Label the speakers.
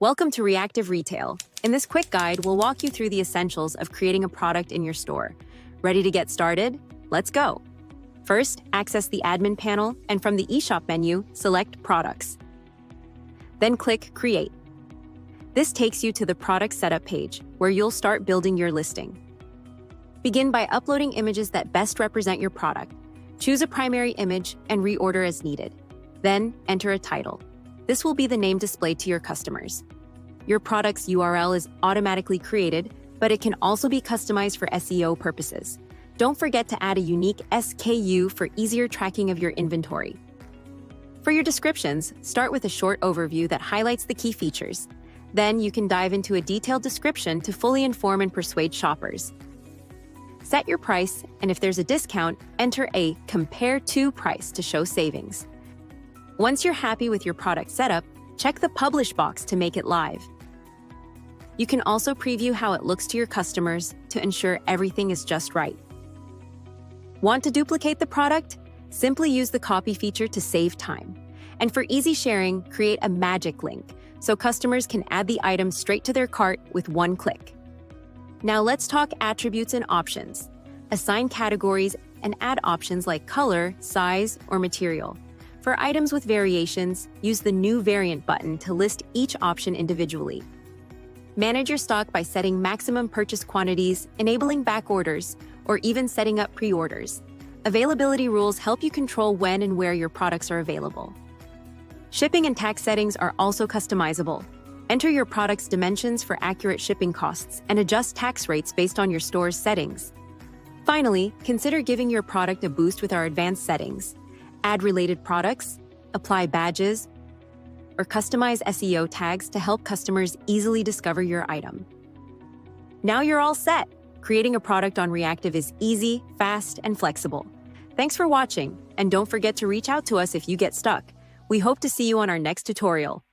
Speaker 1: Welcome to Reactive Retail. In this quick guide, we'll walk you through the essentials of creating a product in your store. Ready to get started? Let's go. First, access the admin panel, and from the eShop menu, select Products. Then click Create. This takes you to the product setup page, where you'll start building your listing. Begin by uploading images that best represent your product. Choose a primary image and reorder as needed. Then, enter a title. This will be the name displayed to your customers. Your product's URL is automatically created, but it can also be customized for SEO purposes. Don't forget to add a unique SKU for easier tracking of your inventory. For your descriptions, start with a short overview that highlights the key features. Then you can dive into a detailed description to fully inform and persuade shoppers. Set your price, and if there's a discount, enter a Compare To price to show savings. Once you're happy with your product setup, check the Publish box to make it live. You can also preview how it looks to your customers to ensure everything is just right. Want to duplicate the product? Simply use the copy feature to save time. And for easy sharing, create a magic link so customers can add the item straight to their cart with one click. Now let's talk attributes and options. Assign categories and add options like color, size, or material. For items with variations, use the New Variant button to list each option individually. Manage your stock by setting maximum purchase quantities, enabling back orders, or even setting up pre-orders. Availability rules help you control when and where your products are available. Shipping and tax settings are also customizable. Enter your product's dimensions for accurate shipping costs and adjust tax rates based on your store's settings. Finally, consider giving your product a boost with our advanced settings. Add related products, apply badges, or customize SEO tags to help customers easily discover your item. Now you're all set! Creating a product on Reactive is easy, fast, and flexible. Thanks for watching, and don't forget to reach out to us if you get stuck. We hope to see you on our next tutorial.